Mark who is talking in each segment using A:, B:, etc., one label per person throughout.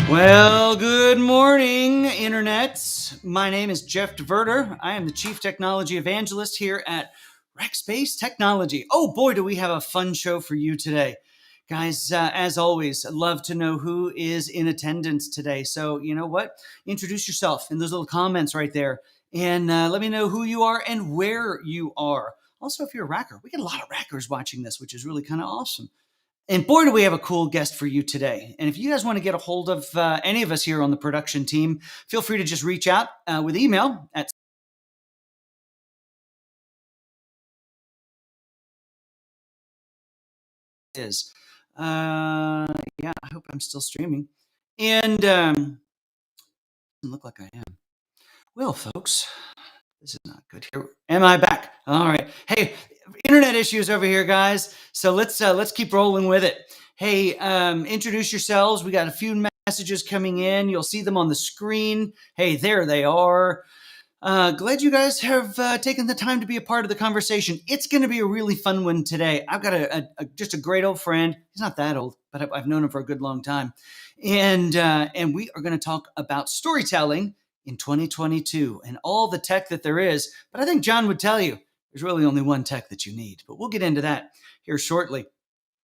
A: Well, good morning, internets. My name is Jeff DeVerter. I am the Chief Technology Evangelist here at Rackspace Technology. Oh boy, do we have a fun show for you today. Guys, as always, I'd love to know who is in attendance today. So, you know what? Introduce yourself in those little comments right there and let me know who you are and where you are. Also, if you're a racker, we get a lot of rackers watching this, which is really kind of awesome. And boy, do we have a cool guest for you today. And if you guys want to get a hold of any of us here on the production team, feel free to just reach out with email at is. Yeah, I hope I'm still streaming. And doesn't look like I am. Well, folks, this is not good here. Am I back? All right. Hey, internet issues over here, guys. So let's keep rolling with it. Hey, introduce yourselves. We got a few messages coming in. You'll see them on the screen. Hey, there they are. Glad you guys have taken the time to be a part of the conversation. It's going to be a really fun one today. I've got just a great old friend. He's not that old, but I've known him for a good long time, and we are going to talk about storytelling in 2022 and all the tech that there is. But I think John would tell you there's really only one tech that you need. But we'll get into that here shortly.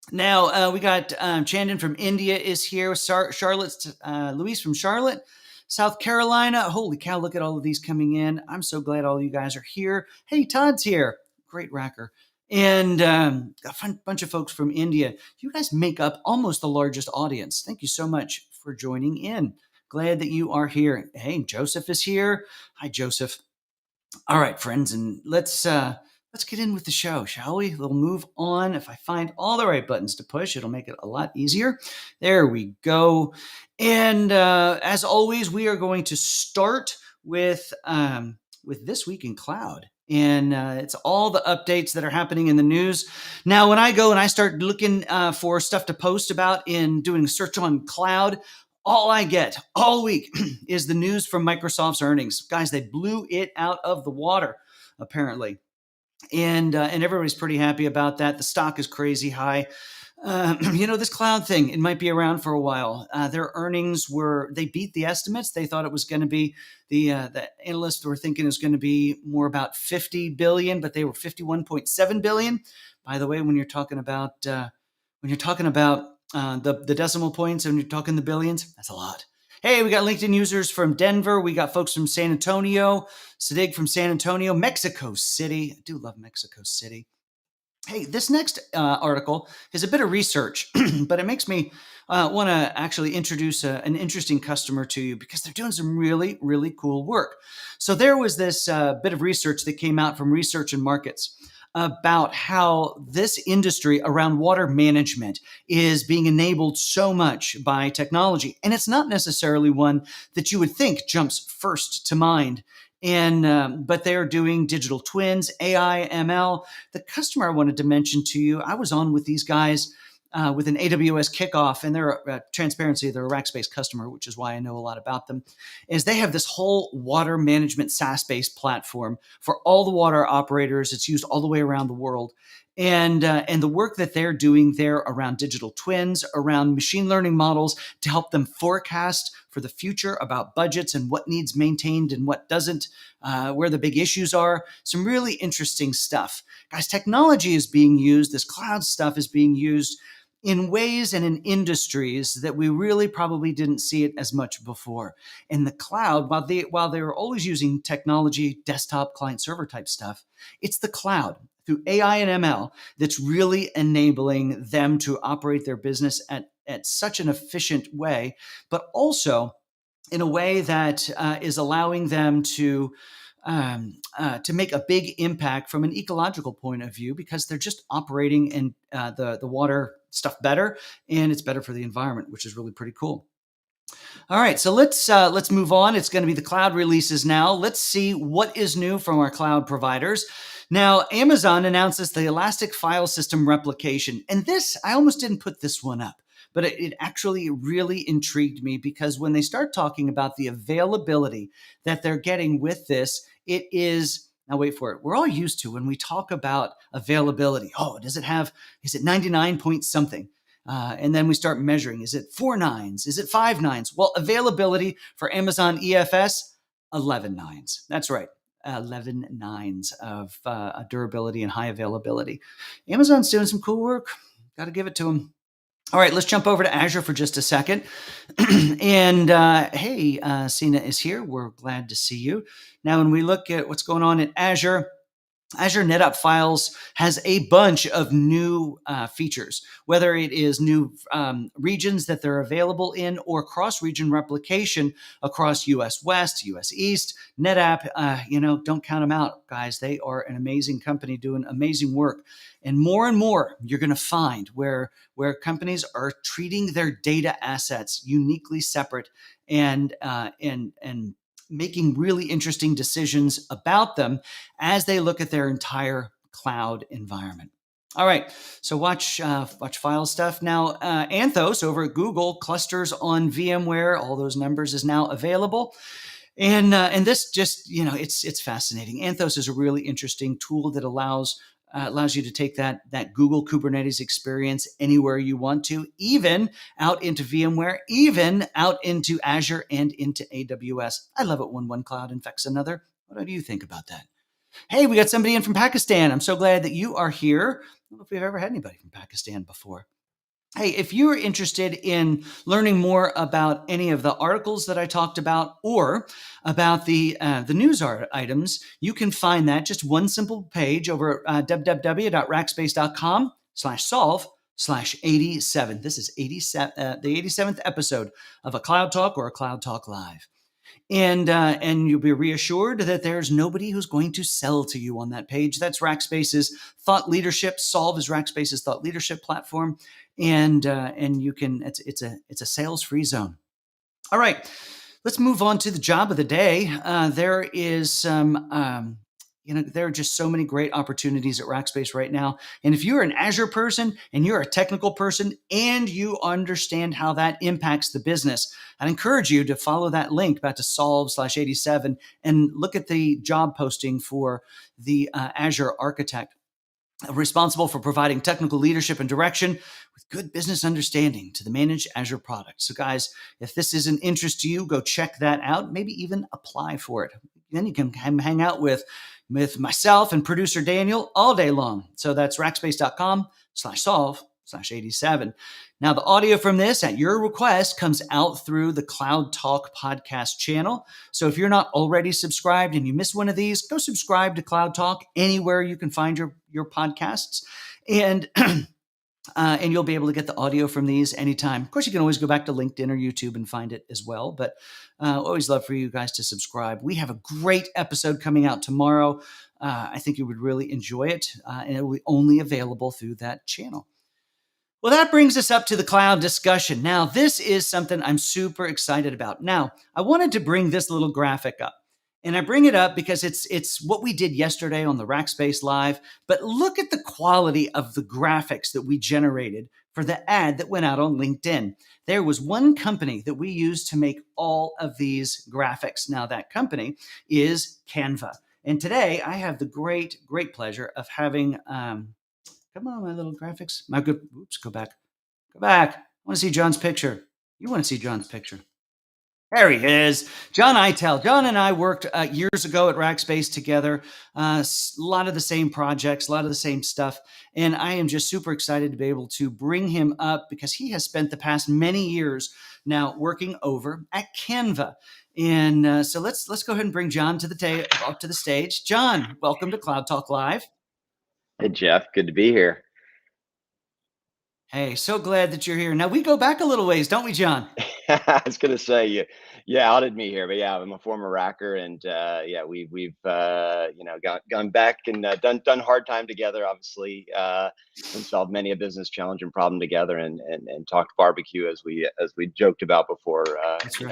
A: Now we got Chandon from India is here. Charlotte's Luis from Charlotte. South Carolina. Holy cow, look at all of these coming in. I'm so glad all you guys are here. Hey, Todd's here. Great racker. And a bunch of folks from India. You guys make up almost the largest audience. Thank you so much for joining in. Glad that you are here. Hey, Joseph is here. Hi, Joseph. All right, friends, and let's get in with the show, shall we? We'll move on. If I find all the right buttons to push, it'll make it a lot easier. There we go. And as always, we are going to start with This Week in Cloud. And it's all the updates that are happening in the news. Now, when I go and I start looking for stuff to post about in doing a search on cloud, all I get all week is the news from Microsoft's earnings. Guys, they blew it out of the water, apparently. And everybody's pretty happy about that. The stock is crazy high. This cloud thing, it might be around for a while. Their earnings they beat the estimates. They thought it was going to be, the analysts were thinking it was going to be more about 50 billion, but they were 51.7 billion. By the way, when you're talking about, the decimal points and you're talking the billions, that's a lot. Hey, we got LinkedIn users from Denver. We got folks from San Antonio. Sadig from San Antonio. Mexico City. I do love Mexico City. Hey, this next article is a bit of research, but it makes me want to actually introduce an interesting customer to you because they're doing some really, really cool work. So there was this bit of research that came out from Research and Markets about how this industry around water management is being enabled so much by technology. And it's not necessarily one that you would think jumps first to mind. But they're doing digital twins, AI, ML. The customer I wanted to mention to you, I was on with these guys with an AWS kickoff, and they're transparency, they're a Rackspace customer, which is why I know a lot about them, is they have this whole water management SaaS-based platform for all the water operators. It's used all the way around the world. And the work that they're doing there around digital twins, around machine learning models to help them forecast for the future about budgets and what needs maintained and what doesn't, where the big issues are. Some really interesting stuff. Guys, technology is being used, this cloud stuff is being used in ways and in industries that we really probably didn't see it as much before. In the cloud, while they were always using technology, desktop, client server type stuff, it's the cloud through AI and ML that's really enabling them to operate their business at such an efficient way, but also in a way that is allowing them to make a big impact from an ecological point of view because they're just operating in the water stuff better, and it's better for the environment, which is really pretty cool. All right, so let's move on. It's going to be the cloud releases now. Let's see what is new from our cloud providers. Now, Amazon announces the Elastic File System replication, and this, I almost didn't put this one up, but it actually really intrigued me because when they start talking about the availability that they're getting with this, it is, now wait for it, we're all used to when we talk about availability. Oh, is it 99 point something? And then we start measuring. Is it 4 nines? Is it 5 nines? Well, availability for Amazon EFS, 11 nines. That's right. 11 nines of durability and high availability. Amazon's doing some cool work. Got to give it to them. All right, let's jump over to Azure for just a second. And hey, Sina is here. We're glad to see you. Now, when we look at what's going on in Azure NetApp Files has a bunch of new features, whether it is new regions that they're available in or cross-region replication across US West, US East. NetApp, don't count them out, guys. They are an amazing company doing amazing work. And more you're going to find where companies are treating their data assets uniquely separate and making really interesting decisions about them as they look at their entire cloud environment. All right, so watch file stuff. Now, Anthos over at Google clusters on VMware. All those numbers is now available. And this just, it's fascinating. Anthos is a really interesting tool that allows you to take that Google Kubernetes experience anywhere you want to, even out into VMware, even out into Azure and into AWS. I love it when one cloud infects another. What do you think about that? Hey, we got somebody in from Pakistan. I'm so glad that you are here. I don't know if we've ever had anybody from Pakistan before. Hey, if you're interested in learning more about any of the articles that I talked about or about the news items, you can find that just one simple page over at www.rackspace.com/solve/87. This is 87, the 87th episode of a Cloud Talk or a Cloud Talk Live. And you'll be reassured that there's nobody who's going to sell to you on that page. That's Rackspace's thought leadership. Solve is Rackspace's thought leadership platform, and you can. It's a sales-free zone. All right, let's move on to the job of the day. There is some. There are just so many great opportunities at Rackspace right now. And if you're an Azure person and you're a technical person and you understand how that impacts the business, I'd encourage you to follow that link back to solve/87 and look at the job posting for the Azure architect responsible for providing technical leadership and direction with good business understanding to the managed Azure product. So guys, if this is an interest to you, go check that out, maybe even apply for it. Then you can hang out with myself and producer Daniel all day long. So that's rackspace.com/solve/87. Now, the audio from this at your request comes out through the Cloud Talk podcast channel. So if you're not already subscribed and you miss one of these, go subscribe to Cloud Talk anywhere you can find your podcasts. And and you'll be able to get the audio from these anytime. Of course, you can always go back to LinkedIn or YouTube and find it as well. But always love for you guys to subscribe. We have a great episode coming out tomorrow. I think you would really enjoy it. And it will be only available through that channel. Well, that brings us up to the cloud discussion. Now, this is something I'm super excited about. Now, I wanted to bring this little graphic up. And I bring it up because it's what we did yesterday on the Rackspace Live. But look at the quality of the graphics that we generated for the ad that went out on LinkedIn. There was one company that we used to make all of these graphics. Now, that company is Canva. And today I have the great pleasure of having, come on, my little graphics. Go back. I want to see John's picture. You want to see John's picture. There he is, John Eitel. John and I worked years ago at Rackspace together. A lot of the same projects, a lot of the same stuff. And I am just super excited to be able to bring him up because he has spent the past many years now working over at Canva. And so let's go ahead and bring John up to the stage. John, welcome to Cloud Talk Live.
B: Hey, Jeff. Good to be here.
A: Hey, so glad that you're here. Now, we go back a little ways, don't we, John?
B: I was going to say, you outed me here, but yeah, I'm a former racker, and we've gone back and done hard time together, obviously, and solved many a business challenge and problem together, and talked barbecue as we joked about before,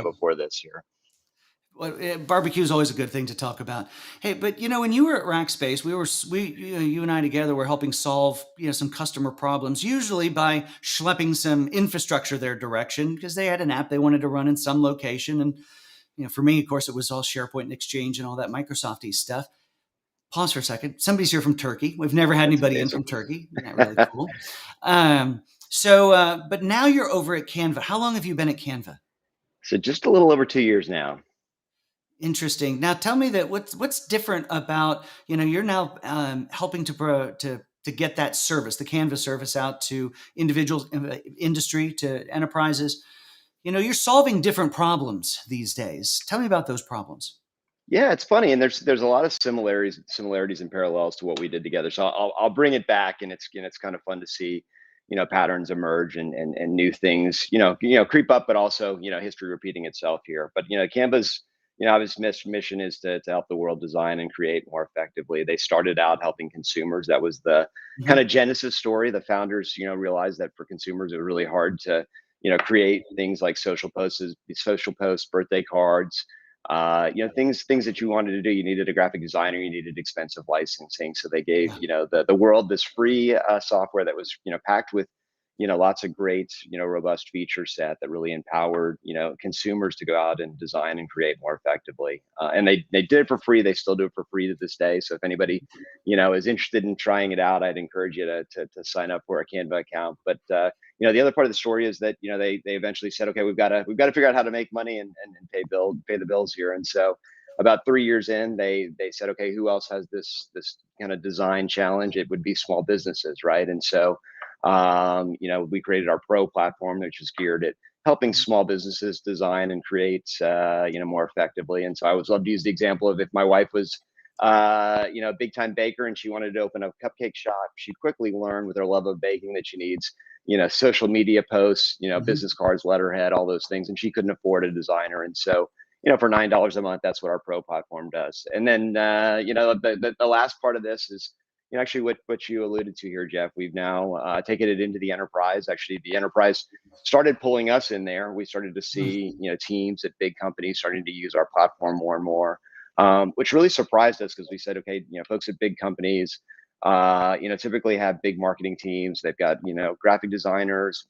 B: before this year.
A: Well, barbecue is always a good thing to talk about. Hey, but when you were at Rackspace, you and I together were helping solve some customer problems, usually by schlepping some infrastructure their direction because they had an app they wanted to run in some location. And for me, of course, it was all SharePoint and Exchange and all that Microsoft-y stuff. Pause for a second. Somebody's here from Turkey. We've never had anybody in from Turkey. Isn't that really cool? So, but now you're over at Canva. How long have you been at Canva?
B: So just a little over 2 years now.
A: Interesting. Now, tell me that what's different about, you're now helping to get that service, the Canva service, out to individuals, industry, to enterprises. You're solving different problems these days. Tell me about those problems.
B: Yeah, it's funny, and there's a lot of similarities and parallels to what we did together. So I'll bring it back, and it's kind of fun to see, patterns emerge and new things, creep up, but also history repeating itself here. But Canva's obvious mission is to help the world design and create more effectively. They started out helping consumers. That was the kind
A: Mhm.
B: of genesis story. The founders realized that for consumers it was really hard to create things like social posts, birthday cards, things that you wanted to do. You needed a graphic designer, you needed expensive licensing. So they gave
A: Yeah.
B: the world this free software that was packed with lots of great robust feature set that really empowered consumers to go out and design and create more effectively. And they did it for free. They still do it for free to this day. So if anybody is interested in trying it out, I'd encourage you to sign up for a Canva account. But the other part of the story is that they eventually said, okay, we've got to figure out how to make money and pay the bills here. And so about 3 years in, they said, okay, who else has this kind of design challenge? It would be small businesses, right? And so we created our pro platform, which is geared at helping small businesses design and create more effectively. And so I always love to use the example of, if my wife was a big time baker and she wanted to open a cupcake shop, she quickly learned with her love of baking that she needs social media posts,
A: Mhm.
B: business cards, letterhead, all those things, and she couldn't afford a designer. And so for $9 a month, that's what our pro platform does. And then the last part of this is actually what you alluded to here, Jeff. We've now taken it into the enterprise. Actually, the enterprise started pulling us in there. We started to
A: Mm.
B: see teams at big companies starting to use our platform more and more, which really surprised us, because we said, okay, folks at big companies typically have big marketing teams. They've got graphic designers,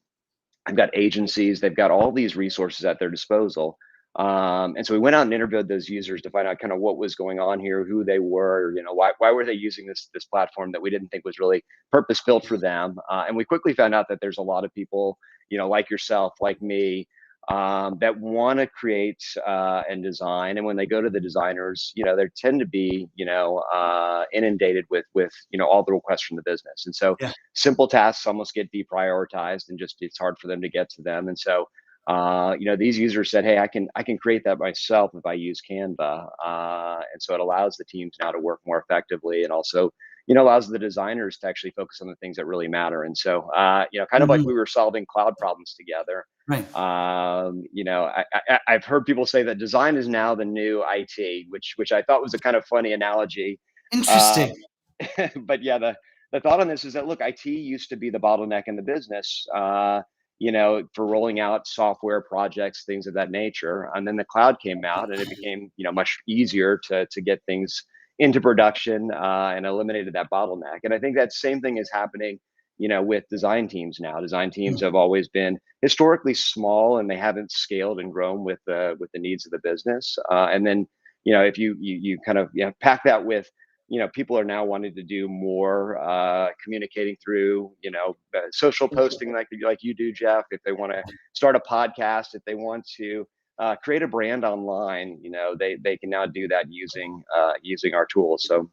B: they've got agencies, they've got all these resources at their disposal. And so we went out and interviewed those users to find out kind of what was going on here, who they were, why were they using this platform that we didn't think was really purpose built for them. And we quickly found out that there's a lot of people, like yourself, like me, that want to create and design. And when they go to the designers, they tend to be, inundated with all the requests from the business. And so
A: Yeah.
B: simple tasks almost get deprioritized, and just it's hard for them to get to them. And so these users said, hey, I can create that myself if I use Canva. And so it allows the teams now to work more effectively, and also allows the designers to actually focus on the things that really matter. And so kind of like
A: Mhm.
B: we were solving cloud problems together.
A: Right.
B: I've heard people say that design is now the new IT, which I thought was a kind of funny analogy.
A: Interesting.
B: Um, but yeah, the thought on this is that, look, IT used to be the bottleneck in the business, for rolling out software projects, things of that nature. And then the cloud came out, and it became, much easier to get things into production, and eliminated that bottleneck. And I think that same thing is happening, with design teams now. Design teams
A: Mm.
B: have always been historically small, and they haven't scaled and grown with the needs of the business. And then, if you kind of pack that with people are now wanting to do more communicating through, social posting, like you do, Jeff. If they want to start a podcast, if they want to create a brand online, they can now do that using our tools. So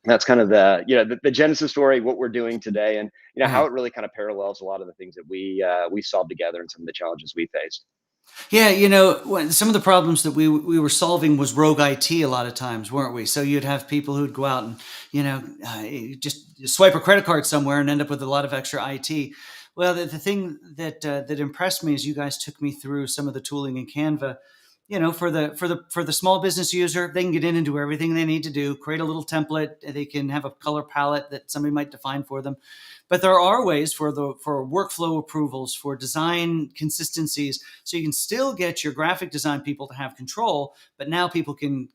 B: that's kind of the genesis story, what we're doing today, and how
A: Right.
B: it really kind of parallels a lot of the things that we solved together and some of the challenges we faced.
A: Yeah, when some of the problems that we were solving was rogue IT a lot of times, weren't we? So you'd have people who'd go out and just swipe a credit card somewhere and end up with a lot of extra IT. Well, the thing that impressed me is you guys took me through some of the tooling in Canva. For the small business user, they can get in and do everything they need to do. Create a little template. They can have a color palette that somebody might define for them. But there are ways for workflow approvals, for design consistencies, so you can still get your graphic design people to have control, but now people can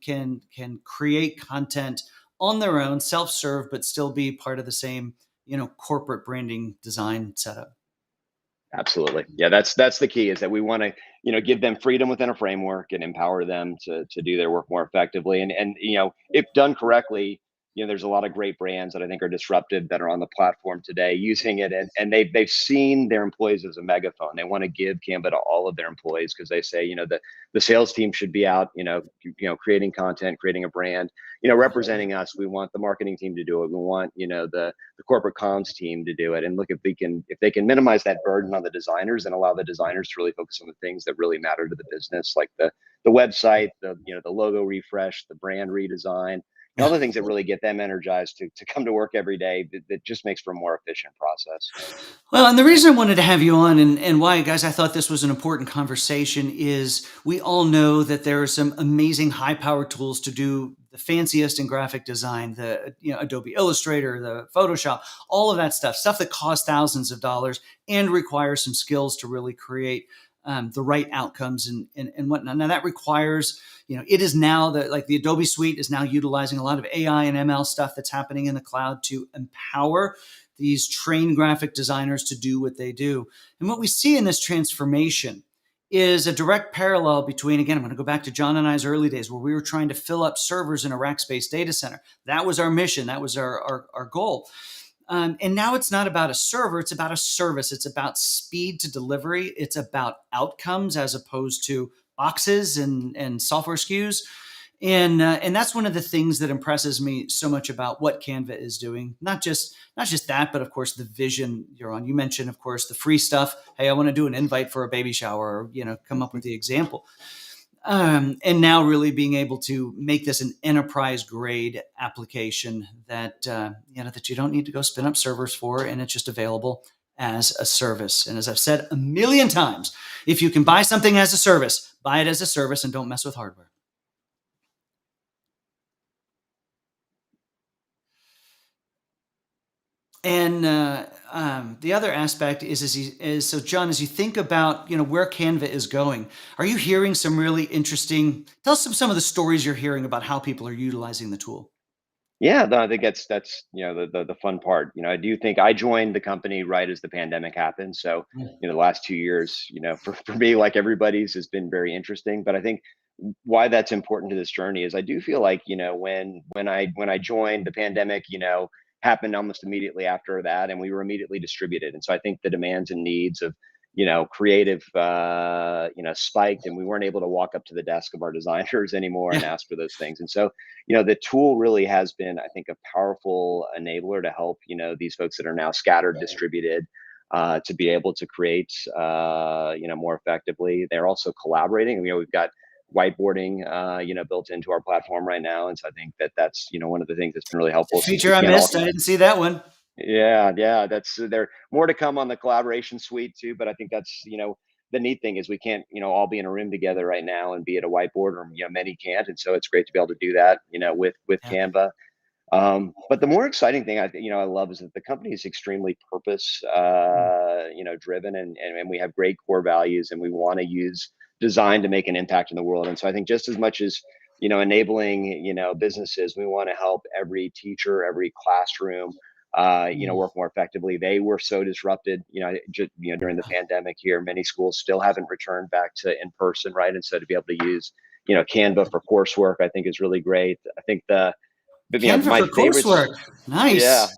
A: create content on their own, self-serve, but still be part of the same, corporate branding design setup.
B: Absolutely. Yeah, that's the key, is that we want to, give them freedom within a framework and empower them to do their work more effectively. And if done correctly, there's a lot of great brands that I think are disruptive that are on the platform today using it, and they've seen their employees as a megaphone. They want to give Canva to all of their employees because they say, the sales team should be out, creating content, creating a brand, representing us. We want the marketing team to do it. We want, the corporate comms team to do it. And look, if they can minimize that burden on the designers and allow the designers to really focus on the things that really matter to the business, like the website, the logo refresh, the brand redesign, and all the things that really get them energized to come to work every day, that just makes for a more efficient process.
A: Well, and the reason I wanted to have you on, and why, guys, I thought this was an important conversation is we all know that there are some amazing high power tools to do the fanciest in graphic design, the Adobe Illustrator, the Photoshop, all of that stuff that costs thousands of dollars and requires some skills to really create the right outcomes and whatnot. Now that requires, it is now that, like, the Adobe suite is now utilizing a lot of AI and ML stuff that's happening in the cloud to empower these trained graphic designers to do what they do. And what we see in this transformation is a direct parallel between, again, I'm going to go back to John and I's early days where we were trying to fill up servers in a rack-based data center. That was our mission. That was our goal. And now it's not about a server, it's about a service. It's about speed to delivery. It's about outcomes as opposed to boxes and software SKUs. And that's one of the things that impresses me so much about what Canva is doing. Not just that, but of course the vision you're on. You mentioned, of course, the free stuff. Hey, I want to do an invite for a baby shower, or come up with the example. And now really being able to make this an enterprise grade application that that you don't need to go spin up servers for, and it's just available as a service. And as I've said a million times, if you can buy something as a service, buy it as a service and don't mess with hardware. And the other aspect is so, John, as you think about where Canva is going, are you hearing some really interesting? Tell us some of the stories you're hearing about how people are utilizing the tool.
B: Yeah, no, I think that's the fun part. I do think I joined the company right as the pandemic happened. So,
A: Mm.
B: the last 2 years, for me, like everybody's, has been very interesting. But I think why that's important to this journey is I do feel like, when I joined, the pandemic, happened almost immediately after that, and we were immediately distributed. And so I think the demands and needs of creative, spiked, and we weren't able to walk up to the desk of our designers anymore and
A: Yeah.
B: ask for those things. And so, the tool really has been, I think, a powerful enabler to help, these folks that are now scattered, distributed, to be able to create, more effectively. They're also collaborating. We've got whiteboarding, built into our platform right now. And so I think that's, one of the things that's been really helpful, since we
A: Feature I
B: can't all.
A: missed. I didn't see that one.
B: Yeah, that's there more to come on the collaboration suite too. But I think that's, the neat thing is we can't, all be in a room together right now and be at a whiteboard, or many can't. And so it's great to be able to do that, with
A: Yeah.
B: Canva. But the more exciting thing I love is that the company is extremely purpose,
A: Mm.
B: driven, and we have great core values, and we want to use design to make an impact in the world. And so I think just as much as, enabling, businesses, we want to help every teacher, every classroom,
A: Mm.
B: work more effectively. They were so disrupted, during the pandemic here. Many schools still haven't returned back to in person, right? And so to be able to use, Canva for coursework, I think is really great. I think but
A: Canva
B: my
A: for
B: favorites.
A: coursework.
B: Yeah,
A: Nice.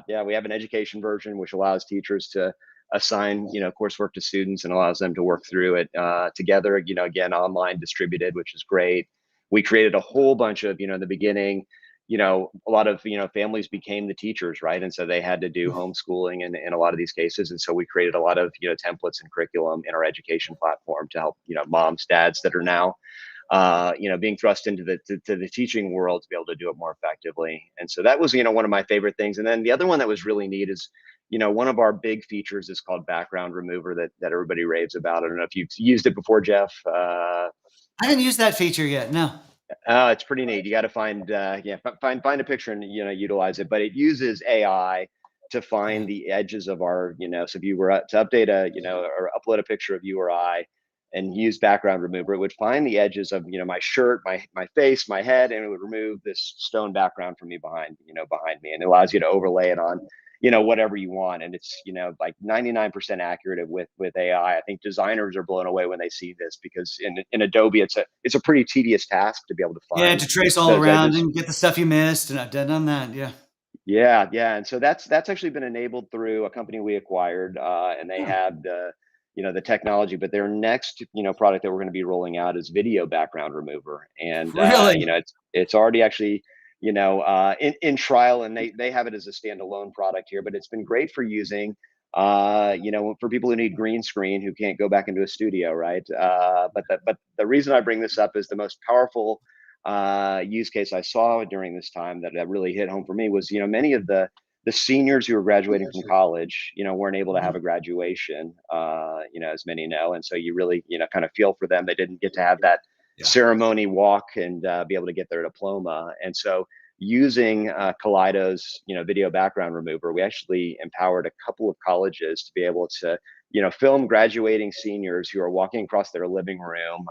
B: yeah. We have an education version which allows teachers to assign, coursework to students, and allows them to work through it, together. Again, online, distributed, which is great. We created a whole bunch of, in the beginning, a lot of, families became the teachers, right? And so they had to do
A: Mm.
B: homeschooling in a lot of these cases. And so we created a lot of, templates and curriculum in our education platform to help, moms, dads that are now, being thrust into to the teaching world, to be able to do it more effectively. And so that was, one of my favorite things. And then the other one that was really neat is, one of our big features is called background remover, that everybody raves about. I don't know if you've used it before, Jeff.
A: I didn't use that feature yet. No.
B: It's pretty neat. You got to find, find a picture and, utilize it. But it uses AI to
A: Yeah.
B: find the edges of our, so if you were to update or upload a picture of you or I, and use background remover, it would find the edges of, my shirt, my face, my head, and it would remove this stone background from me behind me. And it allows you to overlay it on, whatever you want. And it's, like 99% accurate with AI. I think designers are blown away when they see this, because in Adobe, it's a pretty tedious task to be able to
A: Yeah,
B: find
A: to trace all
B: those
A: around
B: edges.
A: and get the stuff you missed, and I've done that. Yeah.
B: Yeah, yeah, and so that's actually been enabled through a company we acquired, and they
A: Oh,
B: have the technology. But their next, product that we're going to be rolling out is video background remover, and
A: really?
B: it's already actually, in trial, and they have it as a standalone product here. But it's been great for using, for people who need green screen, who can't go back into a studio, right? But the reason I bring this up is the most powerful use case I saw during this time that really hit home for me was, many of the seniors who were graduating from college, weren't able to have
A: Mhm.
B: a graduation, as many know. And so you really, kind of feel for them. They didn't get to have that
A: Yeah.
B: ceremony walk and be able to get their diploma. And so using Kaleido's, video background remover, we actually empowered a couple of colleges to be able to, film graduating seniors who are walking across their living room,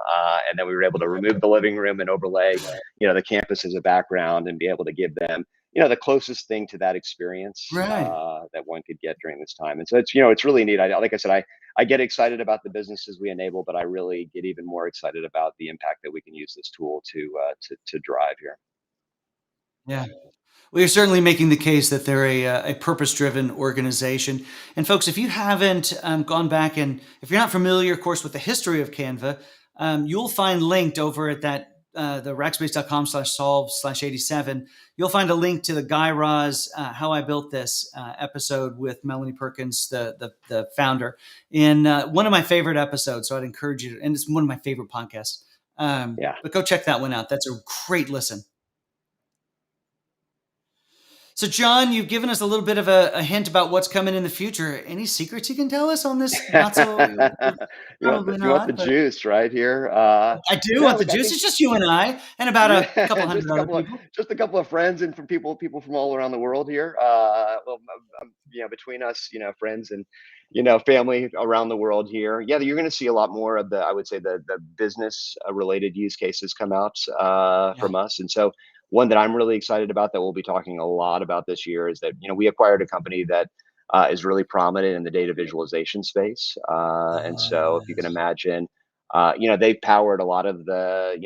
B: and then we were able to remove the living room and overlay, the campus as a background, and be able to give them, the closest thing to that experience
A: Right.
B: that one could get during this time. And so it's really neat. Like I said, I get excited about the businesses we enable, but I really get even more excited about the impact that we can use this tool to drive here.
A: Yeah. Well, you're certainly making the case that they're a purpose-driven organization. And folks, if you haven't gone back, and if you're not familiar, of course, with the history of Canva, you'll find linked over at that the rackspace.com/solve/87. You'll find a link to the Guy Raz "How I Built This" episode with Melanie Perkins, the founder, in one of my favorite episodes. So I'd encourage you, and it's one of my favorite podcasts.
B: Yeah.
A: But go check that one out. That's a great listen. So, John, you've given us a little bit of a hint about what's coming in the future. Any secrets you can tell us on this? Not so, probably
B: You want the
A: not, but
B: juice right here?
A: I do
B: No,
A: want the
B: look, I
A: juice.
B: think,
A: It's just you and I, and about a couple
B: yeah,
A: hundred other people.
B: just a couple of friends, and from people from all around the world here. Well, between us, friends and family around the world here. Yeah, you're going to see a lot more of I would say, the business related use cases come out
A: Yeah.
B: from us. And so one that I'm really excited about, that we'll be talking a lot about this year, is that we acquired a company that is really prominent in the data visualization space. And so if you can
A: Yes.
B: imagine, they've powered a lot of the,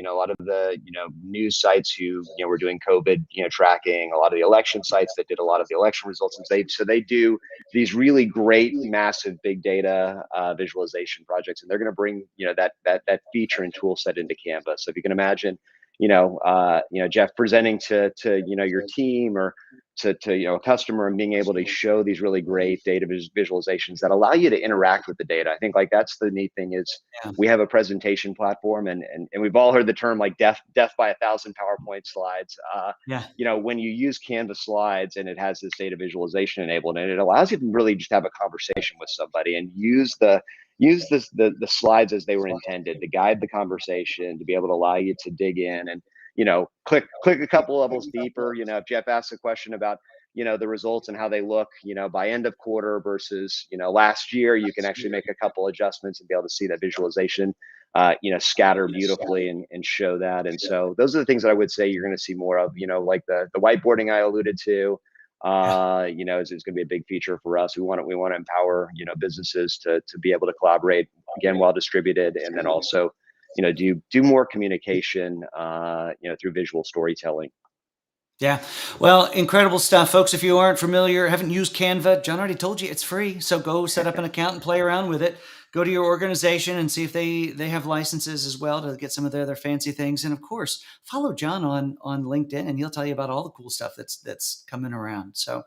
B: news sites who, were doing COVID, tracking, a lot of the election sites that did a lot of the election results. And they do these really great, massive big data visualization projects, and they're going to bring, that feature and tool set into Canva. So if you can imagine, Jeff presenting to your team, or to a customer, and being able to show these really great data visualizations that allow you to interact with the data. I think, like, that's the neat thing, is
A: Yeah.
B: we have a presentation platform, and we've all heard the term, like, death by 1,000 PowerPoint slides.
A: Yeah.
B: When you use Canva slides and it has this data visualization enabled, and it allows you to really just have a conversation with somebody, and use the slides as they were intended to guide the conversation, to be able to allow you to dig in and, click a couple levels deeper. If Jeff asks a question about, the results and how they look, by end of quarter versus, last year, you can actually make a couple adjustments and be able to see that visualization, scatter beautifully, and show that. And so those are the things that I would say you're going to see more of, like the whiteboarding I alluded to,
A: Yeah.
B: is going to be a big feature for us. We want to empower, businesses to be able to collaborate, again, well distributed, and then also, do more communication, through visual storytelling.
A: Yeah. Well, incredible stuff, folks. If you aren't familiar, haven't used Canva, John already told you it's free. So go set up an account and play around with it. Go to your organization and see if they have licenses as well to get some of their fancy things. And of course, follow John on LinkedIn, and he'll tell you about all the cool stuff that's coming around. So,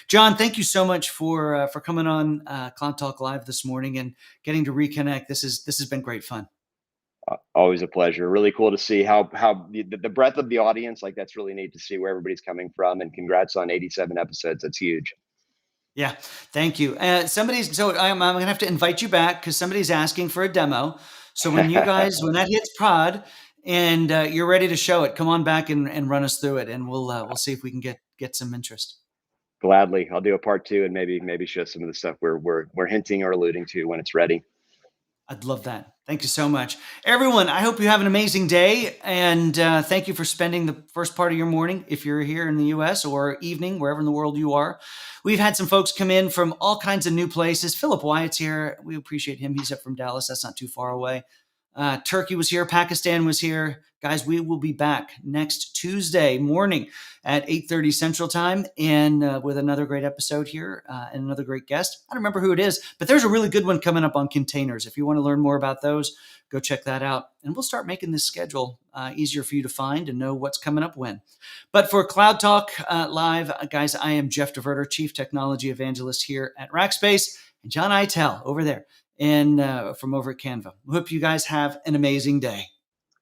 A: John, thank you so much for coming on Cloud Talk Live this morning and getting to reconnect. This has been great fun.
B: Always a pleasure. Really cool to see how the breadth of the audience. Like, that's really neat to see where everybody's coming from. And congrats on 87 episodes. That's huge.
A: Yeah, thank you. I'm gonna have to invite you back because somebody's asking for a demo. So when that hits prod and you're ready to show it, come on back and run us through it, and we'll see if we can get some interest.
B: Gladly, I'll do a part two, and maybe show some of the stuff we're hinting or alluding to when it's ready.
A: I'd love that. Thank you so much. Everyone, I hope you have an amazing day. And thank you for spending the first part of your morning, if you're here in the US, or evening, wherever in the world you are. We've had some folks come in from all kinds of new places. Philip Wyatt's here. We appreciate him. He's up from Dallas. That's not too far away. Turkey was here. Pakistan was here. Guys, we will be back next Tuesday morning at 8:30 Central Time, and with another great episode here and another great guest. I don't remember who it is, but there's a really good one coming up on containers. If you want to learn more about those, go check that out. And we'll start making this schedule easier for you to find and know what's coming up when. But for Cloud Talk Live, guys, I am Jeff DeVerter, Chief Technology Evangelist here at Rackspace, and John Eitel over there and from over at Canva. Hope you guys have an amazing day.